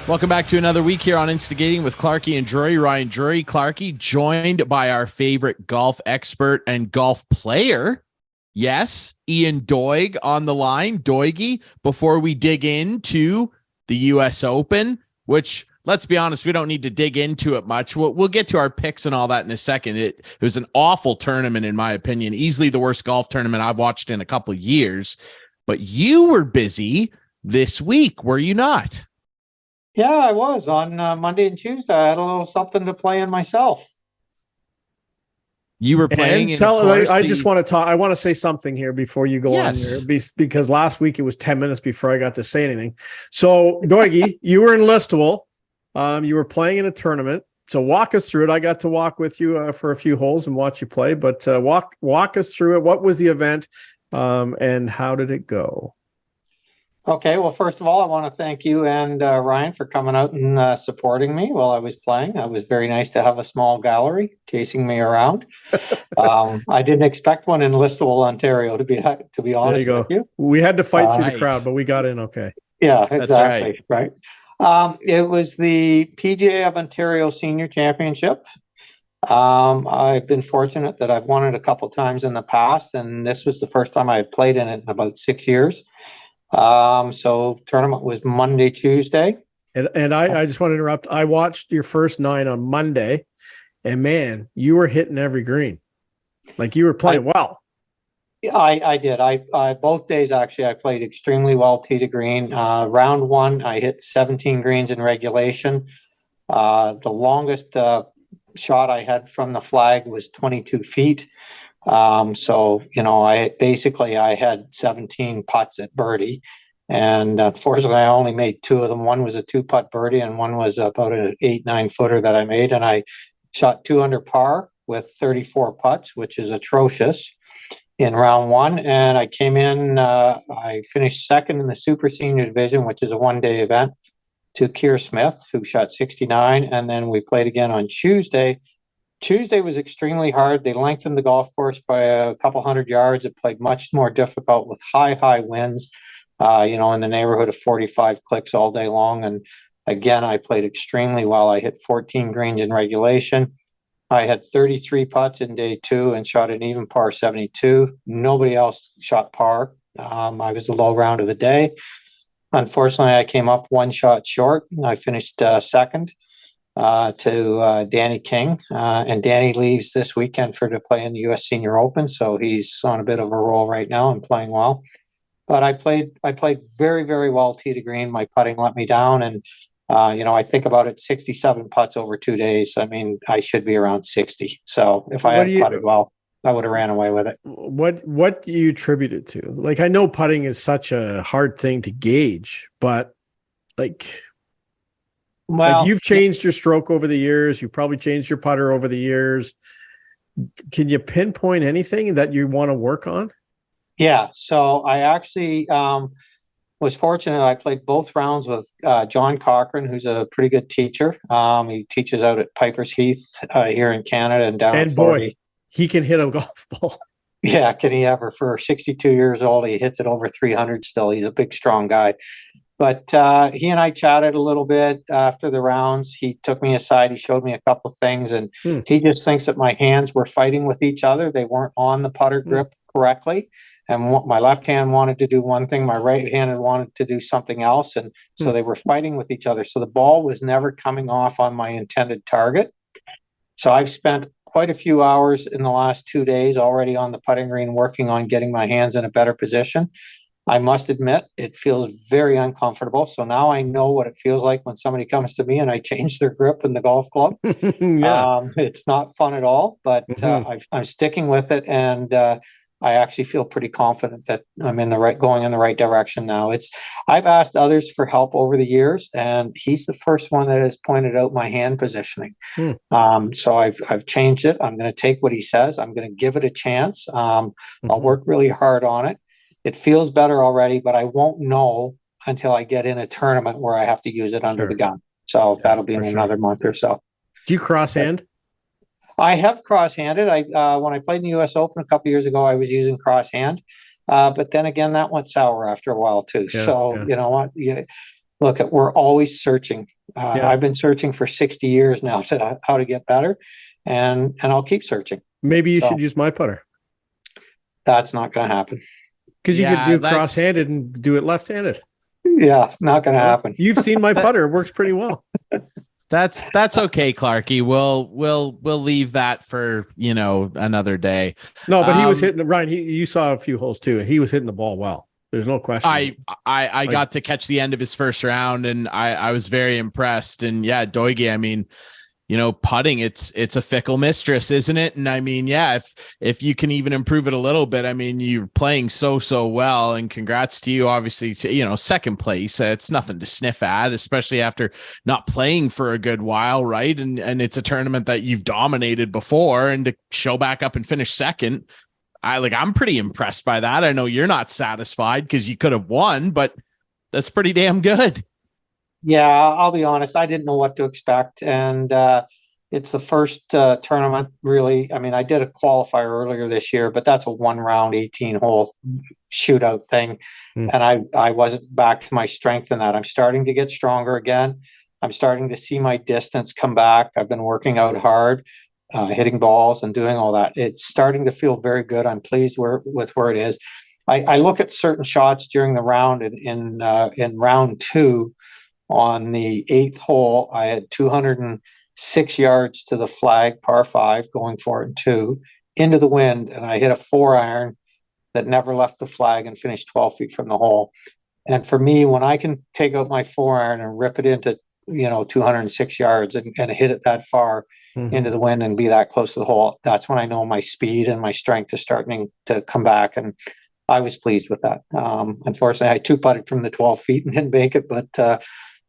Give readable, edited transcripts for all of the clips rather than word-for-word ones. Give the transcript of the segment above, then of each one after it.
Welcome back to another week here on Instigating with Clarkey and Drury. Ryan Drury, Clarkey, joined by our favorite golf expert and golf player. Yes, Ian Doig on the line. Doigy, before we dig into the U.S. Open, which, let's be honest, we don't need to dig into it much. We'll get to our picks and all that in a second. It was an awful tournament, in my opinion. Easily the worst golf tournament I've watched in a couple of years. But you were busy this week, were you not? Yeah, I was on Monday and Tuesday. I had a little something to play in myself. You were playing. I just want to talk. I want to say something here before you go on here, because last week it was 10 minutes before I got to say anything. So, Doigy, you were in Listowel. You were playing in a tournament. So walk us through it. I got to walk with you for a few holes and watch you play. But walk us through it. What was the event, and how did it go? Okay, well, first of all, I want to thank you and Ryan for coming out and supporting me while I was playing. It was very nice to have a small gallery chasing me around. I didn't expect one in Listowel, Ontario, to be honest with you. We had to fight through the crowd, but we got in okay. Yeah, exactly. That's right. It was the PGA of Ontario Senior Championship. I've been fortunate that I've won it a couple times in the past, and this was the first time I had played in it in about 6 years. So tournament was Monday, Tuesday. And I just want to interrupt. I watched your first 9 on Monday, and man, you were hitting every green. Like, you were playing well. I did. I both days, actually, I played extremely well tee to green. Round 1, I hit 17 greens in regulation. The longest shot I had from the flag was 22 feet. So, I had 17 putts at birdie, and unfortunately I only made 2 of them. One was a 2-putt birdie and one was about an 8-9 footer that I made. And I shot 2 under par with 34 putts, which is atrocious in round 1. And I came in, I finished second in the super senior division, which is a 1-day event, to Keir Smith, who shot 69. And then we played again on Tuesday. Tuesday was extremely hard. They lengthened the golf course by a couple hundred yards. It played much more difficult with high winds, in the neighborhood of 45 clicks all day long. And again, I played extremely well. I hit 14 greens in regulation. I had 33 putts in day 2 and shot an even par 72. Nobody else shot par. I was the low round of the day. Unfortunately, I came up 1 shot short. I finished second to Danny King, and Danny leaves this weekend to play in the U.S. Senior Open, so he's on a bit of a roll right now and playing well. But I played very, very well tee to green. My putting let me down, and I think about it, 67 putts over 2 days. I mean, I should be around 60. So if I had putted well, I would have ran away with it. What do you attribute it to? Like, I know putting is such a hard thing to gauge, but well, you've changed your stroke over the years. You probably changed your putter over the years. Can you pinpoint anything that you want to work on? Yeah. So I actually was fortunate. I played both rounds with John Cochran, who's a pretty good teacher. He teaches out at Piper's Heath here in Canada and down in Florida. Boy, he can hit a golf ball. Yeah, can he ever? For 62 years old, he hits it over 300 still. He's a big, strong guy. But he and I chatted a little bit after the rounds. He took me aside. He showed me a couple of things, and he just thinks that my hands were fighting with each other. They weren't on the putter grip correctly. And my left hand wanted to do one thing. My right hand wanted to do something else. And so they were fighting with each other. So the ball was never coming off on my intended target. So I've spent quite a few hours in the last 2 days already on the putting green working on getting my hands in a better position. I must admit, it feels very uncomfortable. So now I know what it feels like when somebody comes to me and I change their grip in the golf club. It's not fun at all, but I'm sticking with it. And I actually feel pretty confident that I'm going in the right direction now. I've asked others for help over the years, and he's the first one that has pointed out my hand positioning. So I've changed it. I'm going to take what he says. I'm going to give it a chance. I'll work really hard on it. It feels better already, but I won't know until I get in a tournament where I have to use it under the gun. So that'll be in another month or so. Do you crosshand? I have cross-handed. When I played in the U.S. Open a couple of years ago, I was using cross-hand. But then again, that went sour after a while too. You know what? Look, we're always searching. I've been searching for 60 years now to how to get better, and I'll keep searching. Maybe you should use my putter. That's not going to happen. Because you could do cross-handed and do it left-handed. Yeah, not going to happen. You've seen my putter; it works pretty well. That's okay, Clarkey. We'll leave that for another day. No, but he was hitting Ryan. You saw a few holes too. He was hitting the ball well. There's no question. I got to catch the end of his first round, and I was very impressed. And yeah, Doigy, I mean, putting, it's a fickle mistress, isn't it? And I mean, yeah, if you can even improve it a little bit, I mean, you're playing so well, and congrats to you, obviously, second place. It's nothing to sniff at, especially after not playing for a good while, right? And it's a tournament that you've dominated before, and to show back up and finish second, I'm pretty impressed by that. I know you're not satisfied because you could have won, but that's pretty damn good. Yeah, I'll be honest. I didn't know what to expect. And it's the first tournament, really. I mean, I did a qualifier earlier this year, but that's a 1-round, 18-hole shootout thing. And I wasn't back to my strength in that. I'm starting to get stronger again. I'm starting to see my distance come back. I've been working out hard, hitting balls and doing all that. It's starting to feel very good. I'm pleased with where it is. I look at certain shots during the round. In round 2, on the 8th hole, I had 206 yards to the flag, par 5, going for it in 2, into the wind, and I hit a 4-iron that never left the flag and finished 12 feet from the hole. And for me, when I can take out my 4-iron and rip it into 206 yards and hit it that far into the wind and be that close to the hole, that's when I know my speed and my strength is starting to come back. And I was pleased with that. Unfortunately, I 2-putted from the 12 feet and didn't make it, but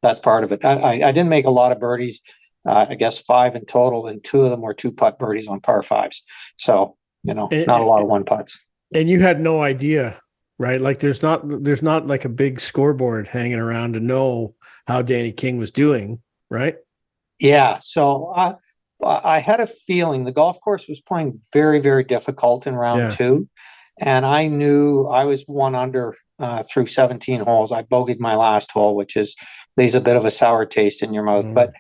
that's part of it. I didn't make a lot of birdies, I guess 5 in total, and 2 of them were 2-putt birdies on par 5s. So, not a lot of 1-putts. And you had no idea, right? Like there's not like a big scoreboard hanging around to know how Danny King was doing, right? Yeah. So I had a feeling the golf course was playing very, very difficult in round 2. And I knew I was 1 under through 17 holes. I bogeyed my last hole, which leaves a bit of a sour taste in your mouth. But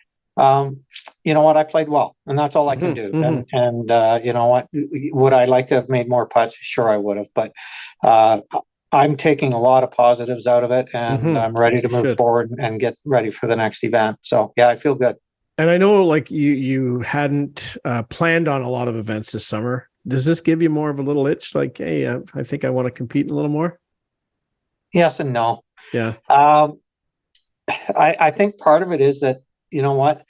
you know what? I played well, and that's all I can do. And you know what? Would I like to have made more putts? Sure, I would have. But I'm taking a lot of positives out of it, and I'm ready to move forward and get ready for the next event. So yeah, I feel good. And I know, like you hadn't planned on a lot of events this summer. Does this give you more of a little itch? Like, hey, I think I want to compete a little more. Yes and no. Yeah. I think part of it is that, you know what,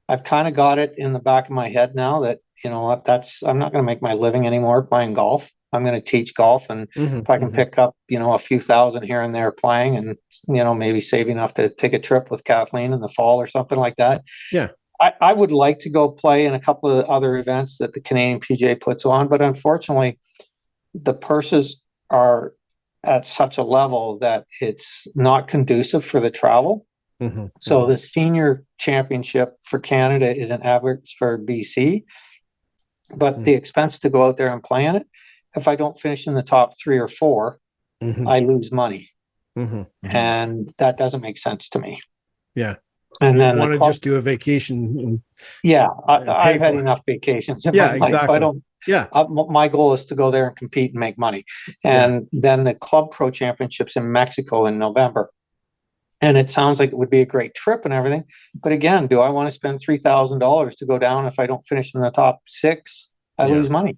I've kind of got it in the back of my head now that, you know what, I'm not going to make my living anymore playing golf. I'm going to teach golf. And if I can pick up, a few thousand here and there playing and, maybe save enough to take a trip with Kathleen in the fall or something like that. Yeah. I would like to go play in a couple of other events that the Canadian PGA puts on, but unfortunately the purses are at such a level that it's not conducive for the travel. So the senior championship for Canada is in Abbotsford, BC, but the expense to go out there and play in it, if I don't finish in the top 3 or 4, I lose money. And that doesn't make sense to me. Yeah. And then want to just do a vacation. I've had enough vacations in my life. Exactly. I don't. My goal is to go there and compete and make money. And then the Club Pro Championships in Mexico in November. And it sounds like it would be a great trip and everything. But again, do I want to spend $3,000 to go down? If I don't finish in the top 6, I lose money.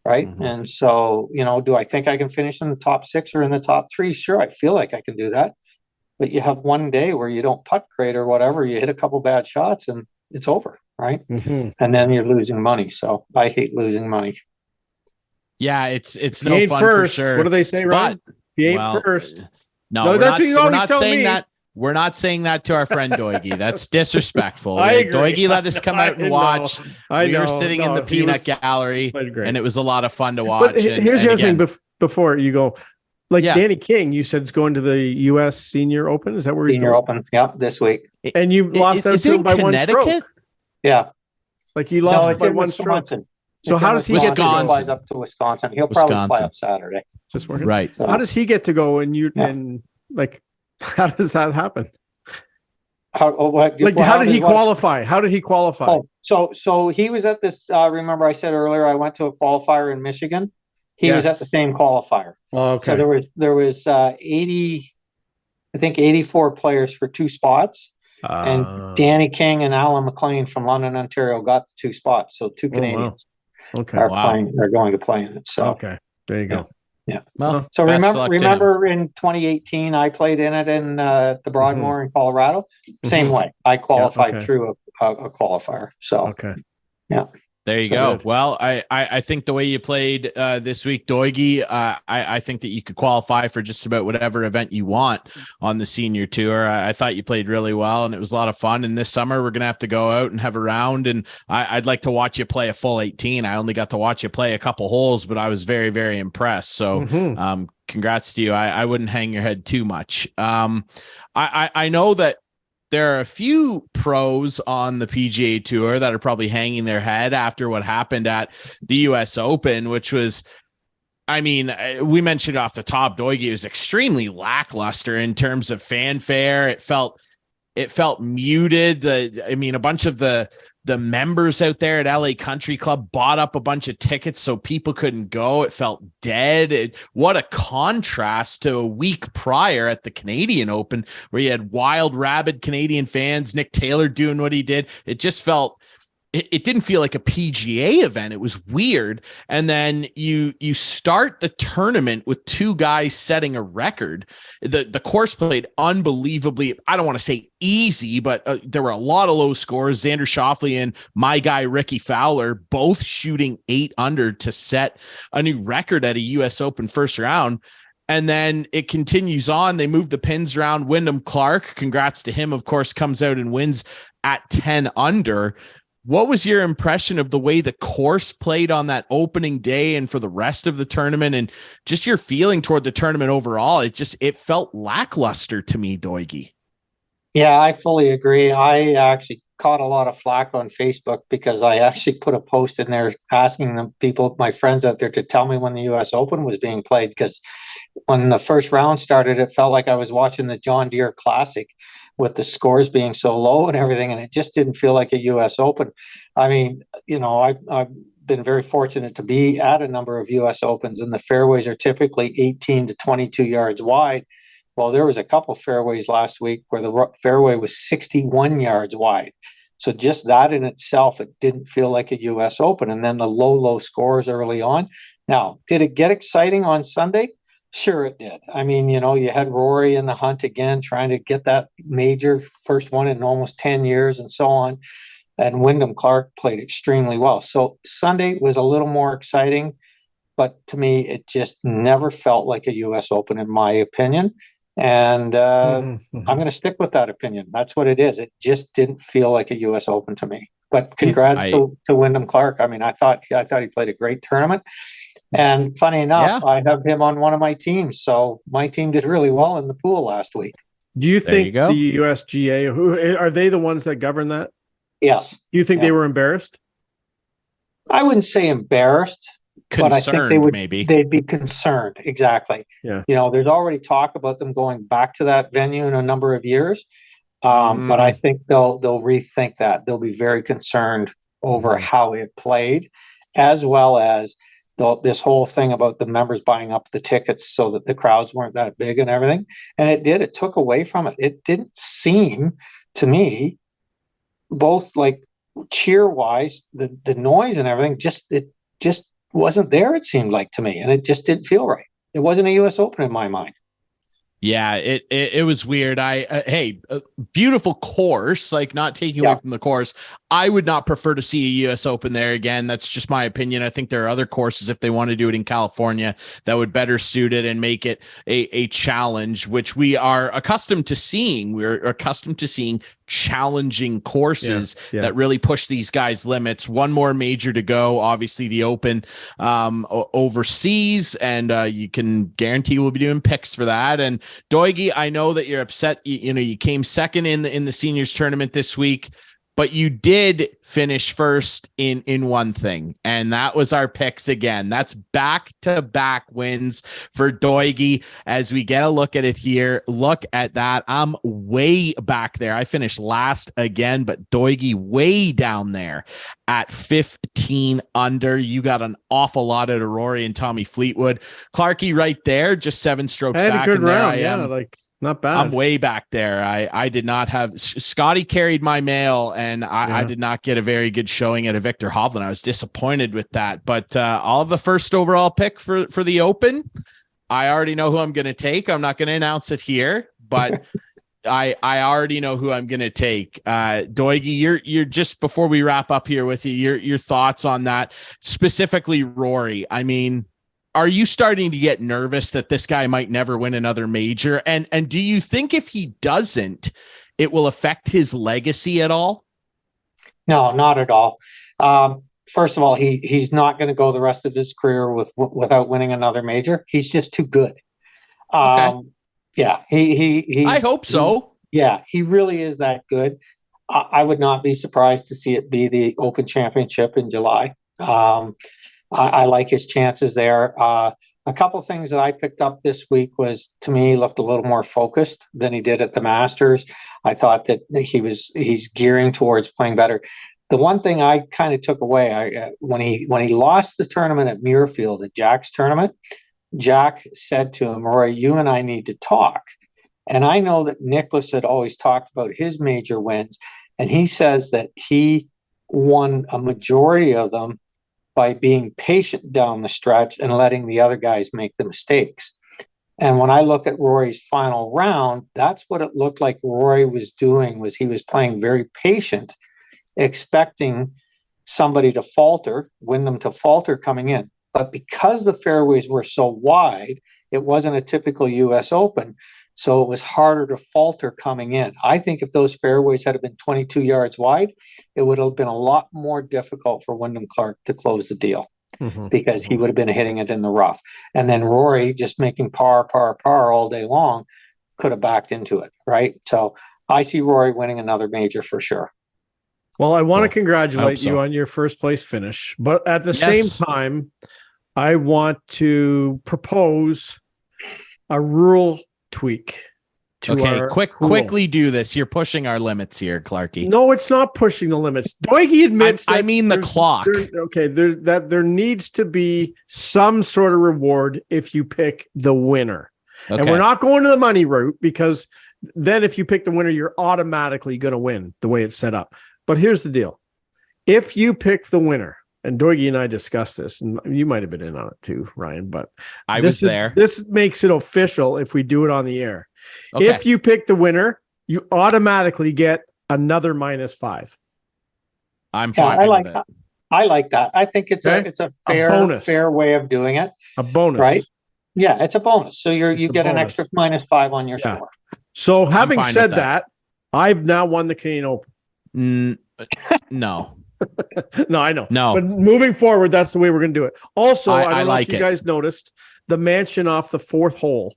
Right. And so, do I think I can finish in the top 6 or in the top 3? Sure. I feel like I can do that. But you have one day where you don't putt great or whatever, you hit a couple bad shots and it's over, right? And then you're losing money. So I hate losing money. Yeah, it's no fun first. For sure. What do they say, right? He ain't first. No, we're not saying that. We're not saying that to our friend Doigy. That's disrespectful. I agree. Doigy let us come out and watch. We were sitting in the peanut gallery, and it was a lot of fun to watch. But here's the other thing before you go. Like Danny King, you said, is going to the U.S. Senior Open. Is that where he's going? Senior Open, this week. And you lost out to him by one stroke. Yeah. Like you lost by one stroke. So how does he get to go? He flies up to Wisconsin. He'll probably fly up Saturday. Just working. Right. So how does he get to go and and like, how does that happen? How did he qualify? How did he qualify? So he was at this. Remember, I said earlier I went to a qualifier in Michigan. He was at the same qualifier. Oh, okay. So there was 84 players for 2 spots, and Danny King and Alan McLean from London, Ontario, got the 2 spots. So 2 Canadians are going to play in it. So okay, there you go. Yeah. Well, so remember in 2018, I played in it in the Broadmoor in Colorado. Same way. I qualified through a qualifier. So, yeah. There you go. Good. Well, I think the way you played this week, Doigy, I think that you could qualify for just about whatever event you want on the senior tour. I thought you played really well, and it was a lot of fun. And this summer, we're going to have to go out and have a round, and I'd like to watch you play a full 18. I only got to watch you play a couple holes, but I was very, very impressed. So congrats to you. I wouldn't hang your head too much. I know that there are a few pros on the PGA Tour that are probably hanging their head after what happened at the US Open, which was, I mean, we mentioned off the top, Doigy was extremely lackluster in terms of fanfare. It felt muted. A bunch of the members out there at LA Country Club bought up a bunch of tickets so people couldn't go. It felt dead. What a contrast to a week prior at the Canadian Open, where you had wild, rabid Canadian fans, Nick Taylor doing what he did. It just felt, it didn't feel like a PGA event. It was weird. And then you start the tournament with 2 guys setting a record. The course played unbelievably, I don't want to say easy, but there were a lot of low scores. Xander Schauffele and my guy Ricky Fowler both shooting 8 under to set a new record at a US Open first round. And then it continues on. They move the pins around. Wyndham Clark, congrats to him, of course, comes out and wins at 10 under. What was your impression of the way the course played on that opening day and for the rest of the tournament, and just your feeling toward the tournament overall? It felt lackluster to me, Doigy. Yeah, I fully agree. I actually caught a lot of flack on Facebook because I actually put a post in there asking the people, my friends out there, to tell me when the US Open was being played, because when the first round started, it felt like I was watching the John Deere Classic with the scores being so low and everything, and it just didn't feel like a US Open. I mean, I've been very fortunate to be at a number of US Opens, and the fairways are typically 18 to 22 yards wide. Well, there was a couple fairways last week where the fairway was 61 yards wide. So just that in itself, it didn't feel like a US Open. And then the low scores early on. Now, did it get exciting on Sunday? Sure it did. I mean, you had Rory in the hunt again, trying to get that major, first one in almost 10 years and so on. And Wyndham Clark played extremely well. So Sunday was a little more exciting, but to me, it just never felt like a US Open, in my opinion. And I'm going to stick with that opinion. That's what it is. It just didn't feel like a US Open to me. But congrats to Wyndham Clark. I mean, I thought he played a great tournament. And funny enough, I have him on one of my teams. So my team did really well in the pool last week. Do you think the USGA, who are they the ones that govern that? Yes. You think they were embarrassed? I wouldn't say embarrassed. Concerned, but I think maybe they'd be concerned. Exactly. Yeah. There's already talk about them going back to that venue in a number of years. But I think they'll rethink that. They'll be very concerned over how it played, as well as this whole thing about the members buying up the tickets so that the crowds weren't that big and everything. And it took away from it. It didn't seem to me, both like cheer wise, the noise and everything, it just wasn't there, it seemed like to me. And it just didn't feel right. It wasn't a US Open in my mind. Yeah, it was weird. Beautiful course, like not taking away from the course. I would not prefer to see a US Open there again. That's just my opinion. I think there are other courses, if they want to do it in California, that would better suit it and make it a challenge, which we are accustomed to seeing. We're accustomed to seeing challenging courses that really push these guys' limits. One more major to go, obviously the Open overseas, and you can guarantee we'll be doing picks for that. And Doigy, I know that you're upset. You came second in the seniors tournament this week. but you did finish first in one thing, and that was our picks again. That's back-to-back wins for Doigy. As we get a look at it here, look at that. I'm way back there. I finished last again, but Doigy way down there at 15 under. You got an awful lot out of Rory and Tommy Fleetwood. Clarkey right there, just 7 strokes back. I had a good round. Yeah, like not bad. I'm way back there. I did not have Scotty carried my mail, and I did not get a very good showing at a Victor Hovland. I was disappointed with that. But all of the first overall pick for the Open, I already know who I'm going to take. I'm not going to announce it here, but I already know who I'm going to take. Doigy, you're just before we wrap up here with you, your thoughts on that, specifically Rory. I mean, are you starting to get nervous that this guy might never win another major? And do you think if he doesn't, it will affect his legacy at all? No, not at all. First of all, he's not going to go the rest of his career without winning another major. He's just too good. Okay. Yeah, I hope so. He really is that good. I would not be surprised to see it be the Open Championship in July. I like his chances there. A couple of things that I picked up this week was, to me, he looked a little more focused than he did at the Masters. I thought that he's gearing towards playing better. The one thing I kind of took away, when he lost the tournament at Muirfield, at Jack's tournament, Jack said to him, "Roy, you and I need to talk." And I know that Nicklaus had always talked about his major wins, and he says that he won a majority of them by being patient down the stretch and letting the other guys make the mistakes. And when I look at Rory's final round, that's what it looked like Rory was doing, was he was playing very patient, expecting somebody to falter, Wyndham to falter coming in. But because the fairways were so wide, it wasn't a typical US Open, so it was harder to falter coming in. I think if those fairways had been 22 yards wide, it would have been a lot more difficult for Wyndham Clark to close the deal, because he would have been hitting it in the rough. And then Rory, just making par all day long, could have backed into it, right? So I see Rory winning another major for sure. Well, I want to congratulate you on your first place finish, but at the same time, I want to propose a rule tweak. Quickly do this. You're pushing our limits here, Clarkey. No, it's not pushing the limits. Doigy admits I mean the clock. There needs to be some sort of reward if you pick the winner. Okay. And we're not going to the money route, because then if you pick the winner, you're automatically going to win the way it's set up. But here's the deal. If you pick the winner, and Doigy and I discussed this, and you might have been in on it too, Ryan, but I was there. This makes it official if we do it on the air. Okay. If you pick the winner, you automatically get another -5. I'm fine. I like that. I like that. I think it's a fair way of doing it. A bonus, right? Yeah, it's a bonus. So you get an extra -5 on your score. So having said that, I've now won the Canadian Open. No. No, I know. No. But moving forward, that's the way we're going to do it. Also, I don't know like if you guys noticed the mansion off the 4th hole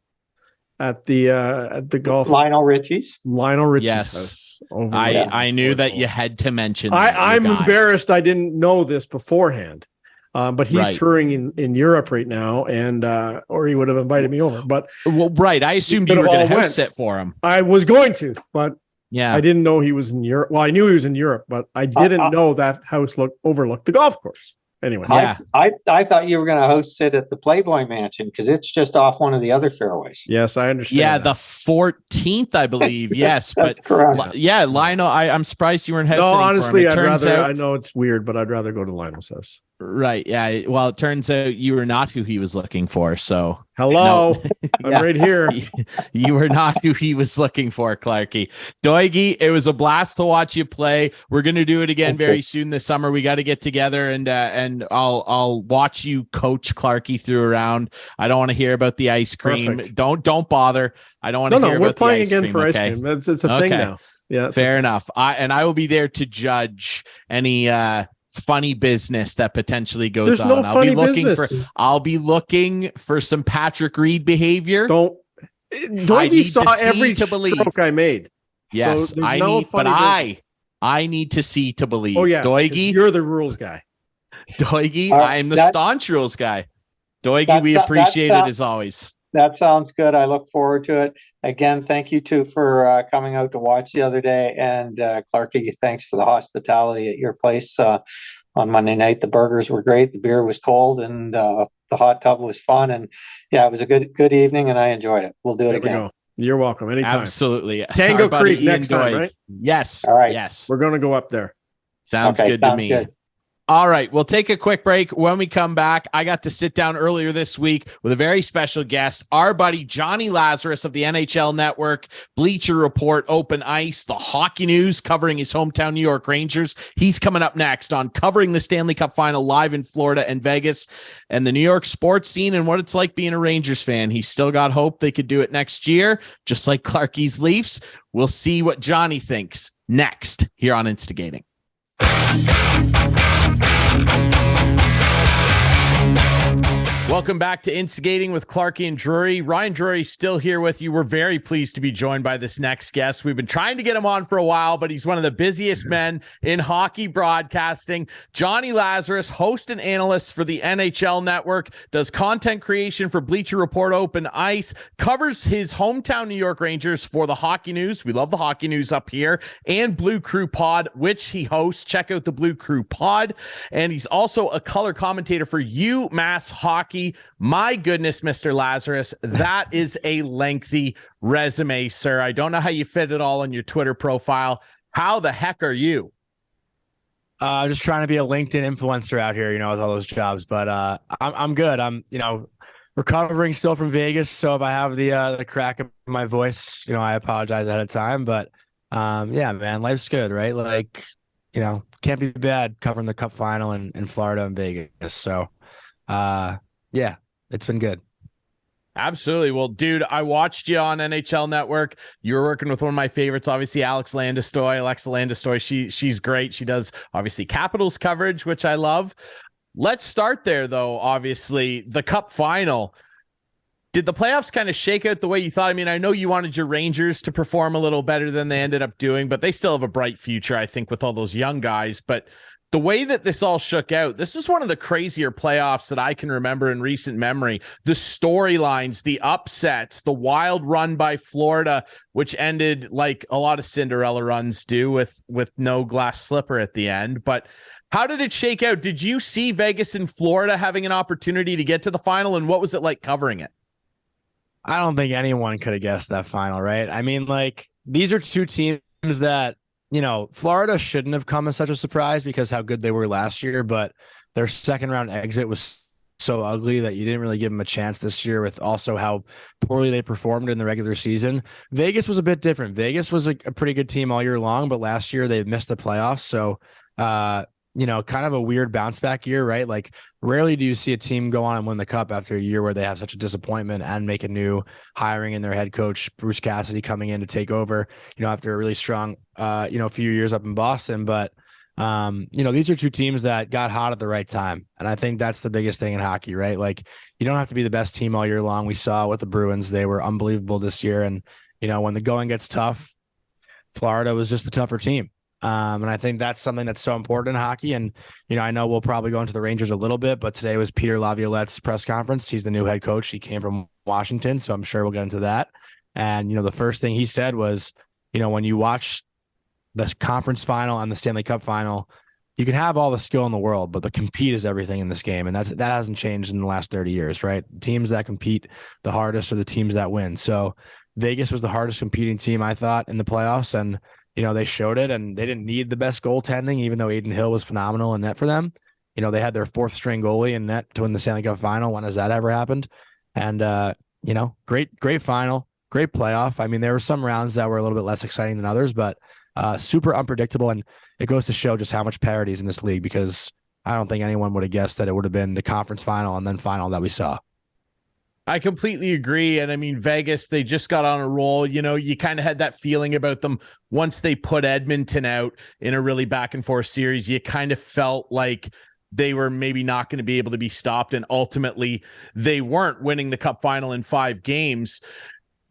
at the golf. Lionel Richie's house. I knew that you had to mention that. I'm embarrassed I didn't know this beforehand. But he's touring in Europe right now, and or he would have invited me over. But I assumed you were going to house sit for him. I was going to, but yeah, I didn't know he was in Europe. Well, I knew he was in Europe, but I didn't know that house overlooked the golf course. Anyway, I thought you were going to host sit at the Playboy Mansion, because it's just off one of the other fairways. Yes, I understand. Yeah, the 14th, I believe. Yes, that's correct. Yeah, Lionel, I'm surprised you weren't hosting. No, honestly, for him. I know it's weird, but I'd rather go to Lionel's house. Right. Yeah. Well, it turns out you were not who he was looking for. So hello, no. I'm right here. You were not who he was looking for, Clarkey. Doigy, it was a blast to watch you play. We're going to do it again very soon this summer. We got to get together, and I'll watch you coach Clarkey through a round. I don't want to hear about the ice cream. Perfect. Don't bother. I don't want to hear about the ice cream. We're playing again for ice cream. It's a thing now. Yeah. Fair enough. I will be there to judge any funny business that potentially goes There's on. No funny business. I'll be looking for some Patrick Reed behavior. Doigy saw every stroke I made. Yes, so I need to see to believe. Oh, yeah. Doigy, You're the rules guy. Doigy, I'm the staunch rules guy. Doigy, we appreciate it as always. That sounds good. I look forward to it. Again, thank you too for coming out to watch the other day. And Clarkey, thanks for the hospitality at your place on Monday night. The burgers were great. The beer was cold, and the hot tub was fun. And yeah, it was a good evening, and I enjoyed it. We'll do it again. You're welcome. Anytime. Absolutely. Tango Creek next time, right? Yes. All right. Yes. We're going to go up there. Sounds good to me. Good. All right, we'll take a quick break. When we come back, I got to sit down earlier this week with a very special guest, our buddy Jonny Lazarus of the NHL Network, Bleacher Report, Open Ice, the hockey news covering his hometown New York Rangers. He's coming up next on covering the Stanley Cup Final live in Florida and Vegas and the New York sports scene and what it's like being a Rangers fan. He's still got hope they could do it next year, just like Clarkey's Leafs. We'll see what Jonny thinks next here on Instigating. Welcome back to Instigating with Clarkey and Drury. Ryan Drury still here with you. We're very pleased to be joined by this next guest. We've been trying to get him on for a while, but he's one of the busiest men in hockey broadcasting. Jonny Lazarus, host and analyst for the NHL Network, does content creation for Bleacher Report, Open Ice, covers his hometown New York Rangers for the hockey news. We love the hockey news up here, and Blue Crew Pod, which he hosts. Check out the Blue Crew Pod. And he's also a color commentator for UMASS Hockey. My goodness, Mr. Lazarus, that is a lengthy resume, sir. I don't know how you fit it all on your Twitter profile. How the heck are you? Just trying to be a LinkedIn influencer out here, with all those jobs, but I'm good. I'm, recovering still from Vegas. So if I have the crack in my voice, I apologize ahead of time, but yeah, man, life's good, right? Like, can't be bad covering the Cup Final in Florida and Vegas. So, yeah, it's been good. Absolutely. Well, dude, I watched you on NHL Network. You were working with one of my favorites, obviously, Alexa Landestoy. She's great. She does, obviously, Capitals coverage, which I love. Let's start there, though, obviously. The Cup Final. Did the playoffs kind of shake out the way you thought? I mean, I know you wanted your Rangers to perform a little better than they ended up doing, but they still have a bright future, I think, with all those young guys. But the way that this all shook out, this was one of the crazier playoffs that I can remember in recent memory. The storylines, the upsets, the wild run by Florida, which ended like a lot of Cinderella runs do with no glass slipper at the end. But how did it shake out? Did you see Vegas and Florida having an opportunity to get to the final, and what was it like covering it? I don't think anyone could have guessed that final, right? I mean, like, these are two teams that, Florida shouldn't have come as such a surprise because how good they were last year, but their second round exit was so ugly that you didn't really give them a chance this year with also how poorly they performed in the regular season. Vegas was a bit different. Vegas was a pretty good team all year long, but last year they missed the playoffs. So, kind of a weird bounce back year, right? Like, rarely do you see a team go on and win the Cup after a year where they have such a disappointment and make a new hiring in their head coach, Bruce Cassidy, coming in to take over, after a really strong, few years up in Boston. But, these are two teams that got hot at the right time. And I think that's the biggest thing in hockey, right? Like, you don't have to be the best team all year long. We saw with the Bruins, they were unbelievable this year. And, when the going gets tough, Florida was just the tougher team. And I think that's something that's so important in hockey. And, I know we'll probably go into the Rangers a little bit, but today was Peter Laviolette's press conference. He's the new head coach. He came from Washington, so I'm sure we'll get into that. And, the first thing he said was, when you watch the conference final and the Stanley Cup final, you can have all the skill in the world, but the compete is everything in this game. And that hasn't changed in the last 30 years, right? Teams that compete the hardest are the teams that win. So Vegas was the hardest competing team, I thought, in the playoffs. And, they showed it, and they didn't need the best goaltending, even though Aiden Hill was phenomenal in net for them. They had their fourth string goalie in net to win the Stanley Cup final. When has that ever happened? And, great final, great playoff. I mean, there were some rounds that were a little bit less exciting than others, but super unpredictable. And it goes to show just how much parity is in this league, because I don't think anyone would have guessed that it would have been the conference final and then final that we saw. I completely agree. And I mean, Vegas, they just got on a roll. You kind of had that feeling about them once they put Edmonton out in a really back and forth series. You kind of felt like they were maybe not going to be able to be stopped. And ultimately they weren't, winning the Cup final in 5 games.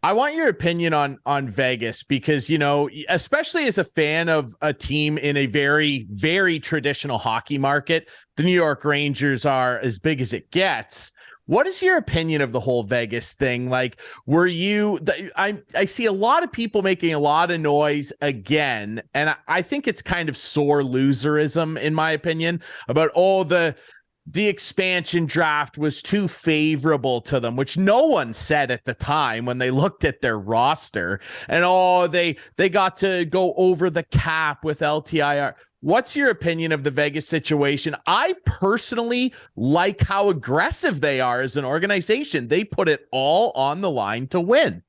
I want your opinion on Vegas because, you know, especially as a fan of a team in a very, very traditional hockey market, the New York Rangers are as big as it gets. What is your opinion of the whole Vegas thing? Like, I see a lot of people making a lot of noise again, and I think it's kind of sore loserism, in my opinion, about, the expansion draft was too favorable to them, which no one said at the time when they looked at their roster. And they got to go over the cap with LTIR. What's your opinion of the Vegas situation? I personally like how aggressive they are as an organization. They put it all on the line to win.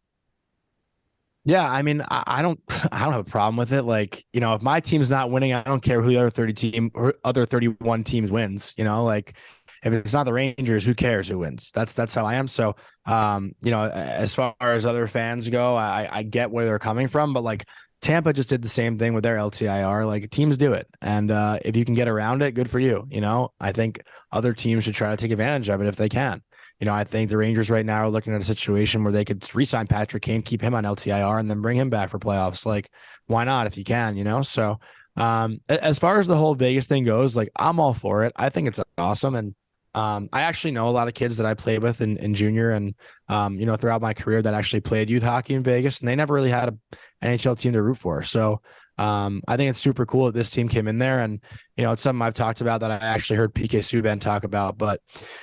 Yeah, I mean, I don't have a problem with it. Like, you know, if my team's not winning, I don't care who the other 31 teams wins. You know, like if it's not the Rangers, who cares who wins? That's how I am. So, you know, as far as other fans go, I get where they're coming from, but like Tampa just did the same thing with their LTIR. Like teams do it, and if you can get around it, good for you. You know, I think other teams should try to take advantage of it if they can. You know, I think the Rangers right now are looking at a situation where they could re-sign Patrick Kane, keep him on LTIR, and then bring him back for playoffs. Like, why not if you can, you know? So as far as the whole Vegas thing goes, like I'm all for it. I think it's awesome. And I actually know a lot of kids that I played with in junior and, you know, throughout my career that actually played youth hockey in Vegas, and they never really had an NHL team to root for. So I think it's super cool that this team came in there, and you know, it's something I've talked about that I actually heard PK Subban talk about, but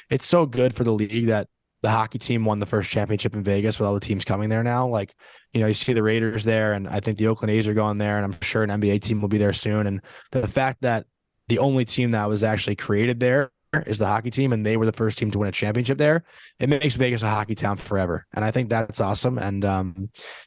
it's so good for the league that the hockey team won the first championship in Vegas with all the teams coming there now. Like, you know, you see the Raiders there, and I think the Oakland A's are going there, and I'm sure an NBA team will be there soon. And the fact that the only team that was actually created there is the hockey team, and they were the first team to win a championship there, it makes Vegas a hockey town forever. And I think that's awesome. And,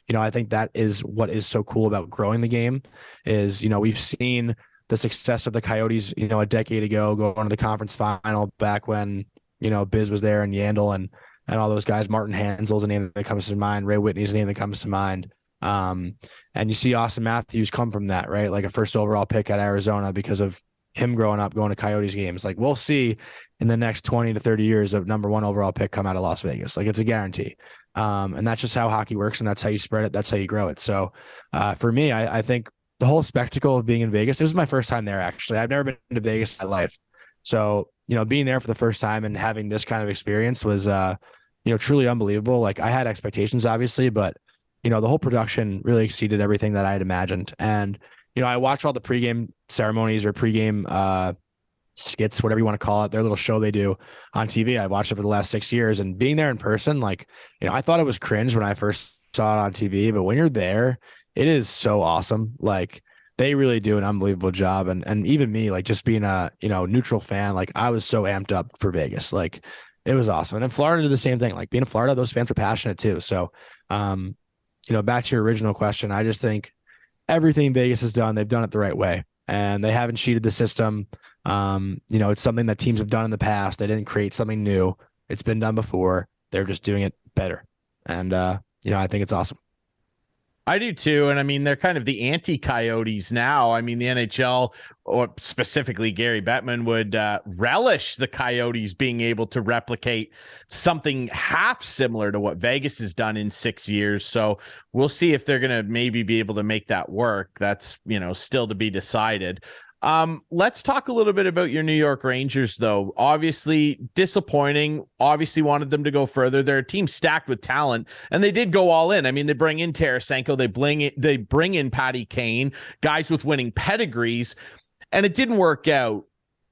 you know, I think that is what is so cool about growing the game is, you know, we've seen the success of the Coyotes, you know, a decade ago, going to the conference final back when, you know, Biz was there and Yandel and all those guys. Martin Hansel's a name that comes to mind. Ray Whitney's a name that comes to mind. And you see Austin Matthews come from that, right? Like a first overall pick at Arizona because of him growing up, going to Coyotes games. Like we'll see in the next 20 to 30 years of number one overall pick come out of Las Vegas. Like it's a guarantee. And that's just how hockey works. And that's how you spread it. That's how you grow it. So for me, I think the whole spectacle of being in Vegas, this was my first time there. Actually, I've never been to Vegas in my life. So, you know, being there for the first time and having this kind of experience was, you know, truly unbelievable. Like I had expectations obviously, but you know, the whole production really exceeded everything that I had imagined. And, you know, I watch all the pregame ceremonies or pregame skits, whatever you want to call it, their little show they do on TV. I watched it for the last 6 years, and being there in person, like, you know, I thought it was cringe when I first saw it on TV, but when you're there, it is so awesome. Like they really do an unbelievable job. And even me, like just being a, you know, neutral fan, like I was so amped up for Vegas. Like it was awesome. And in Florida did the same thing. Like being in Florida, those fans were passionate too. So, you know, back to your original question, I just think everything Vegas has done, they've done it the right way, and they haven't cheated the system. You know, it's something that teams have done in the past. They didn't create something new. It's been done before. They're just doing it better. And, you know, I think it's awesome. I do too. And I mean, they're kind of the anti-Coyotes now. I mean, the NHL, or specifically Gary Bettman, would relish the Coyotes being able to replicate something half similar to what Vegas has done in 6 years. So we'll see if they're going to maybe be able to make that work. That's, you know, still to be decided. Let's talk a little bit about your New York Rangers, though. Obviously disappointing, obviously wanted them to go further. They're a team stacked with talent, and they did go all in. I mean, they bring in Tarasenko, they bring in Patty Kane, guys with winning pedigrees, and it didn't work out.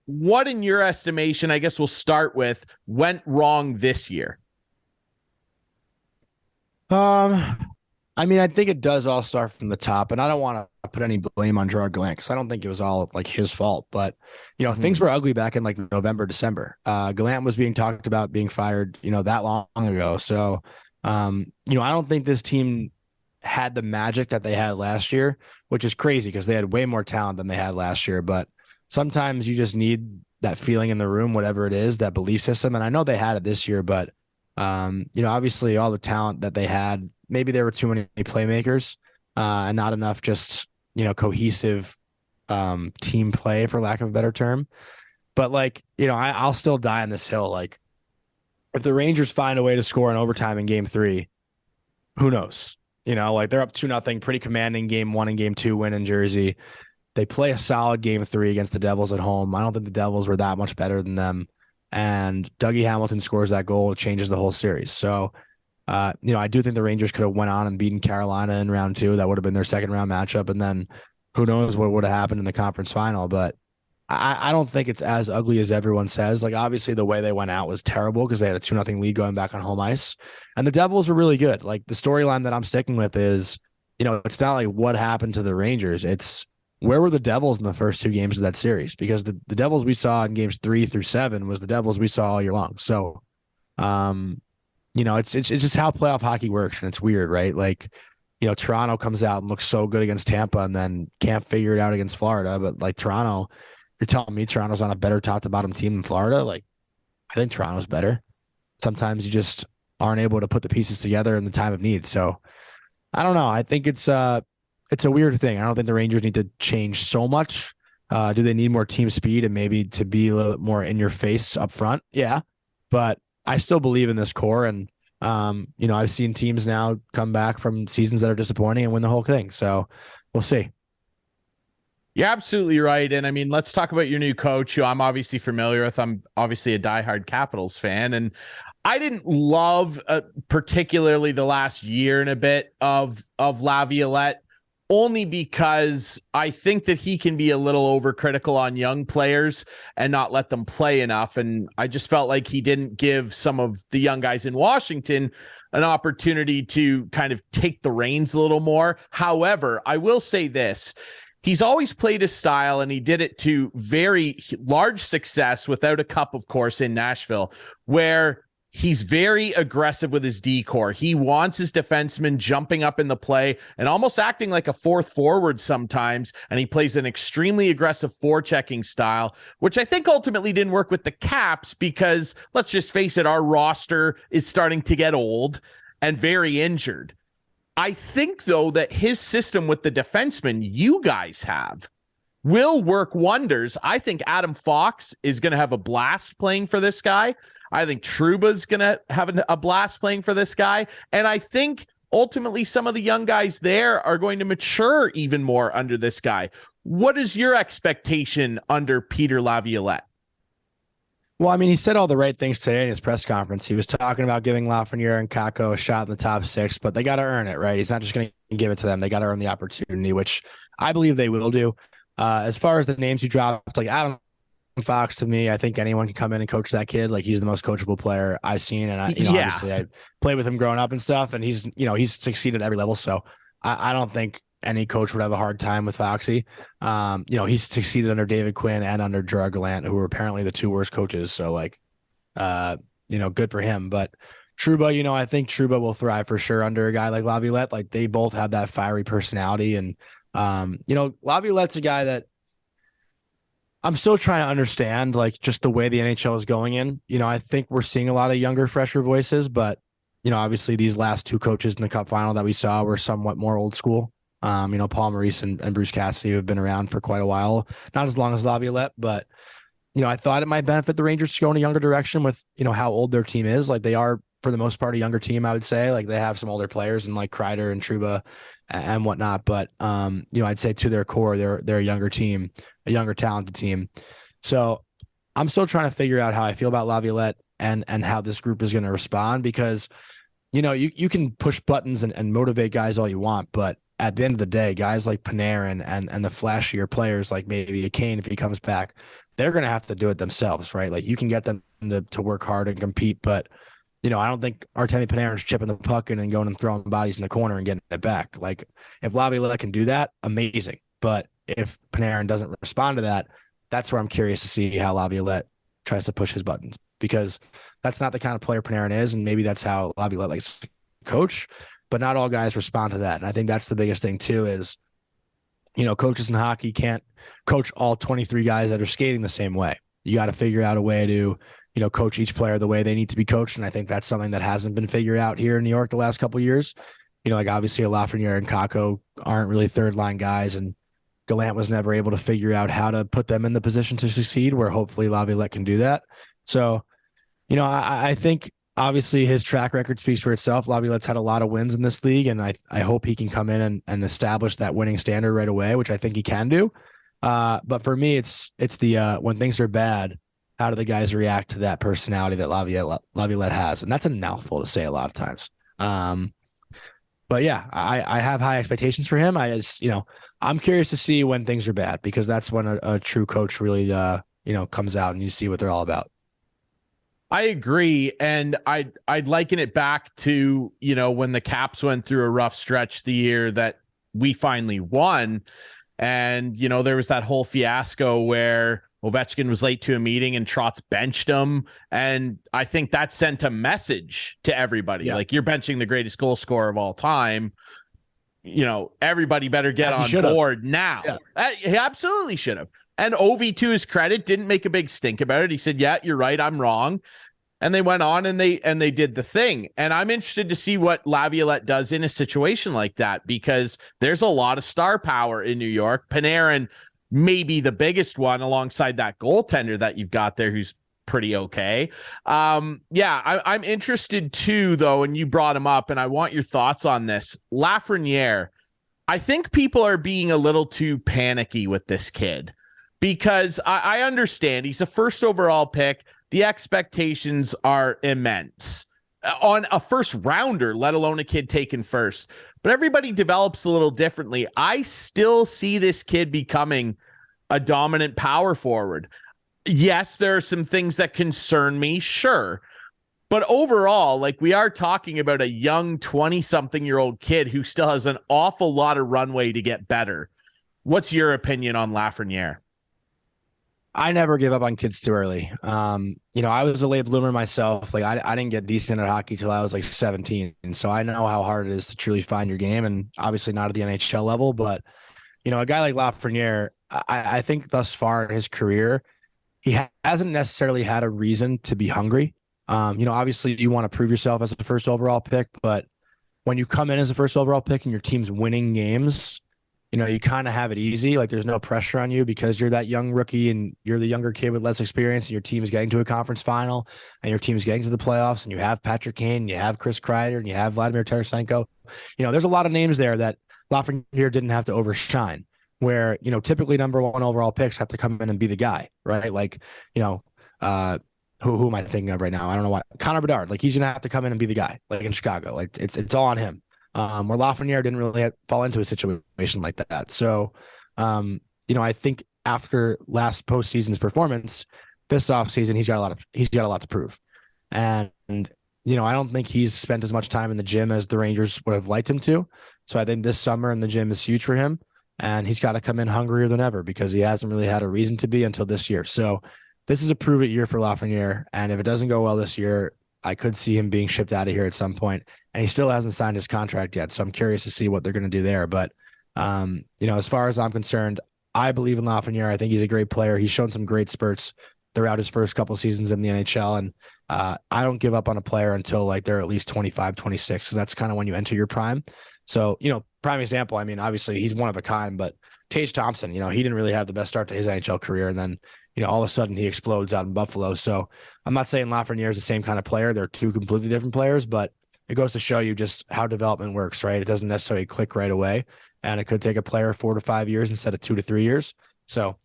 What, in your estimation, I guess we'll start with, went wrong this year? I mean, I think it does all start from the top, and I don't want to put any blame on Gerard Gallant because I don't think it was all like his fault. But, you know, things were ugly back in like November, December. Gallant was being talked about being fired, you know, that long ago. So, you know, I don't think this team had the magic that they had last year, which is crazy because they had way more talent than they had last year. But sometimes you just need that feeling in the room, whatever it is, that belief system. And I know they had it this year, but, you know, obviously all the talent that they had, maybe there were too many playmakers and not enough just, you know, cohesive team play, for lack of a better term. But like, you know, I'll still die on this hill. Like if the Rangers find a way to score in overtime in game 3, who knows? Like they're up 2-0, pretty commanding game 1 and game 2 win in Jersey. They play a solid game 3 against the Devils at home. I don't think the Devils were that much better than them. And Dougie Hamilton scores that goal. It changes the whole series. So, I do think the Rangers could have went on and beaten Carolina in round 2. That would have been their second round matchup. And then who knows what would have happened in the conference final. But I don't think it's as ugly as everyone says. Like, obviously, the way they went out was terrible because they had a 2-0 lead going back on home ice. And the Devils were really good. Like, the storyline that I'm sticking with is, it's not like what happened to the Rangers. It's where were the Devils in the first 2 games of that series? Because the Devils we saw in games 3 through 7 was the Devils we saw all year long. So, it's just how playoff hockey works. And it's weird, right? Like, Toronto comes out and looks so good against Tampa and then can't figure it out against Florida. But like Toronto, you're telling me Toronto's on a better top to bottom team than Florida? Like, I think Toronto's better. Sometimes you just aren't able to put the pieces together in the time of need. So I don't know. I think it's a weird thing. I don't think the Rangers need to change so much. Do they need more team speed and maybe to be a little bit more in your face up front? Yeah. But I still believe in this core. And, I've seen teams now come back from seasons that are disappointing and win the whole thing. So we'll see. You're absolutely right. And I mean, let's talk about your new coach, who I'm obviously familiar with. I'm obviously a diehard Capitals fan, and I didn't love particularly the last year and a bit of Laviolette, only because I think that he can be a little overcritical on young players and not let them play enough. And I just felt like he didn't give some of the young guys in Washington an opportunity to kind of take the reins a little more. However, I will say this. He's always played his style, and he did it to very large success without a cup, of course, in Nashville, where he's very aggressive with his D-core. He wants his defensemen jumping up in the play and almost acting like a fourth forward sometimes, and he plays an extremely aggressive forechecking style, which I think ultimately didn't work with the Caps because, let's just face it, our roster is starting to get old and very injured. I think, though, that his system with the defensemen you guys have will work wonders. I think Adam Fox is going to have a blast playing for this guy. I think Trouba's going to have a blast playing for this guy. And I think ultimately some of the young guys there are going to mature even more under this guy. What is your expectation under Peter Laviolette? Well, I mean, he said all the right things today in his press conference. He was talking about giving Lafreniere and Kakko a shot in the top 6, but they got to earn it, right? He's not just going to give it to them. They got to earn the opportunity, which I believe they will do. As far as the names you dropped, like Adam Fox, to me, I think anyone can come in and coach that kid. Like, he's the most coachable player I've seen. And obviously I played with him growing up and stuff, and he's succeeded at every level. So I don't think any coach would have a hard time with Foxy. He's succeeded under David Quinn and under Gerard Gallant, who were apparently the 2 worst coaches. So good for him. But Trouba, I think Trouba will thrive for sure under a guy like Laviolette. Like, they both have that fiery personality. And, Laviolette's a guy that I'm still trying to understand, like, just the way the NHL is going in. I think we're seeing a lot of younger, fresher voices, but, obviously these last 2 coaches in the Cup final that we saw were somewhat more old school. Paul Maurice and Bruce Cassidy have been around for quite a while, not as long as Laviolette, but, I thought it might benefit the Rangers to go in a younger direction with, how old their team is. Like, they are, for the most part, a younger team, I would say. Like, they have some older players and like Kreider and Trouba and whatnot, but, I'd say to their core, they're a younger team, a younger talented team. So I'm still trying to figure out how I feel about Laviolette and how this group is going to respond, because, you can push buttons and motivate guys all you want, but at the end of the day, guys like Panarin and the flashier players like maybe a Kane, if he comes back, they're going to have to do it themselves, right? Like, you can get them to work hard and compete, but, I don't think Artemi Panarin's chipping the puck in and going and throwing bodies in the corner and getting it back. Like, if Laviolette can do that, amazing. But if Panarin doesn't respond to that, that's where I'm curious to see how Laviolette tries to push his buttons, because that's not the kind of player Panarin is, and maybe that's how Laviolette likes to coach. But not all guys respond to that. And I think that's the biggest thing too is, coaches in hockey can't coach all 23 guys that are skating the same way. You got to figure out a way to, coach each player the way they need to be coached. And I think that's something that hasn't been figured out here in New York the last couple of years. Like, obviously Lafreniere and Kakko aren't really third line guys, and Gallant was never able to figure out how to put them in the position to succeed, where hopefully Laviolette can do that. So, I think obviously his track record speaks for itself. Laviolette's had a lot of wins in this league, and I hope he can come in and establish that winning standard right away, which I think he can do. But for me, it's the when things are bad, how do the guys react to that personality that Laviolette has? And that's a mouthful to say a lot of times. But yeah, I have high expectations for him. I'm curious to see when things are bad, because that's when a true coach really, comes out and you see what they're all about. I agree. And I'd liken it back to, when the Caps went through a rough stretch the year that we finally won. And, there was that whole fiasco where Ovechkin was late to a meeting and Trotz benched him. And I think that sent a message to everybody. Yeah. Like, you're benching the greatest goal scorer of all time. Everybody better get on board now. Yeah. He absolutely should have. And Ovi, to his credit, didn't make a big stink about it. He said, yeah, you're right, I'm wrong. And they went on and they did the thing. And I'm interested to see what Laviolette does in a situation like that, because there's a lot of star power in New York. Panarin may be the biggest one alongside that goaltender that you've got there who's pretty okay. I'm interested too, though, and you brought him up, and I want your thoughts on this. Lafreniere, I think people are being a little too panicky with this kid, because I understand he's a first overall pick. The expectations are immense on a first rounder, let alone a kid taken first. But everybody develops a little differently. I still see this kid becoming a dominant power forward. Yes, there are some things that concern me, sure. But overall, we are talking about a young 20-something-year-old kid who still has an awful lot of runway to get better. What's your opinion on Lafreniere? I never give up on kids too early. I was a late bloomer myself. I didn't get decent at hockey till I was 17. And so I know how hard it is to truly find your game, and obviously not at the NHL level, but a guy like Lafreniere, I think thus far in his career, he hasn't necessarily had a reason to be hungry. Obviously you want to prove yourself as a first overall pick, but when you come in as a first overall pick and your team's winning games, you kind of have it easy. There's no pressure on you because you're that young rookie and you're the younger kid with less experience, and your team is getting to a conference final and your team is getting to the playoffs, and you have Patrick Kane, and you have Chris Kreider, and you have Vladimir Tarasenko. There's a lot of names there that Lafreniere didn't have to overshine, where, typically number one overall picks have to come in and be the guy, right? Who am I thinking of right now? I don't know why. Connor Bedard, he's going to have to come in and be the guy, in Chicago. It's all on him. Where Lafreniere didn't really fall into a situation like that. So, I think after last postseason's performance, this offseason, he's got a lot to prove. And, I don't think he's spent as much time in the gym as the Rangers would have liked him to. So I think this summer in the gym is huge for him, and he's got to come in hungrier than ever, because he hasn't really had a reason to be until this year. So this is a prove it year for Lafreniere. And if it doesn't go well this year, I could see him being shipped out of here at some point, and he still hasn't signed his contract yet. So I'm curious to see what they're going to do there. But, as far as I'm concerned, I believe in Lafreniere. I think he's a great player. He's shown some great spurts throughout his first couple seasons in the NHL. And I don't give up on a player until they're at least 25, 26. So that's kind of when you enter your prime. So, prime example, obviously he's one of a kind, but Tage Thompson, he didn't really have the best start to his NHL career. And then, all of a sudden he explodes out in Buffalo. So I'm not saying Lafreniere is the same kind of player. They're two completely different players, but it goes to show you just how development works, right? It doesn't necessarily click right away, and it could take a player 4 to 5 years instead of 2 to 3 years. So,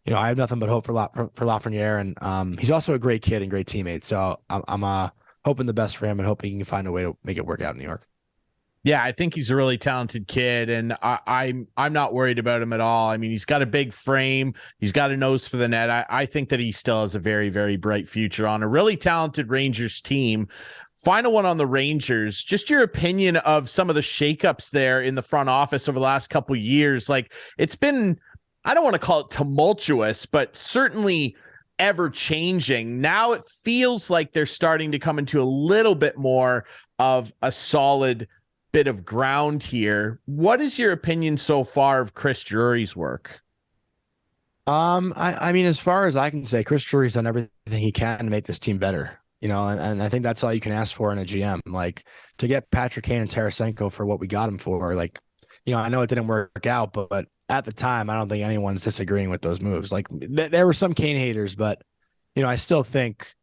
I have nothing but hope for Lafreniere, and he's also a great kid and great teammate. So I'm hoping the best for him and hoping he can find a way to make it work out in New York. Yeah, I think he's a really talented kid, and I'm not worried about him at all. He's got a big frame. He's got a nose for the net. I think that he still has a very, very bright future on a really talented Rangers team. Final one on the Rangers, just your opinion of some of the shakeups there in the front office over the last couple of years. It's been, I don't want to call it tumultuous, but certainly ever-changing. Now it feels like they're starting to come into a little bit more of a solid bit of ground here. What is your opinion so far of Chris Drury's work? As far as I can say, Chris Drury's done everything he can to make this team better, and I think that's all you can ask for in a GM. To get Patrick Kane and Tarasenko for what we got him for, I know it didn't work out, but at the time, I don't think anyone's disagreeing with those moves. There were some Kane haters, but, I still think,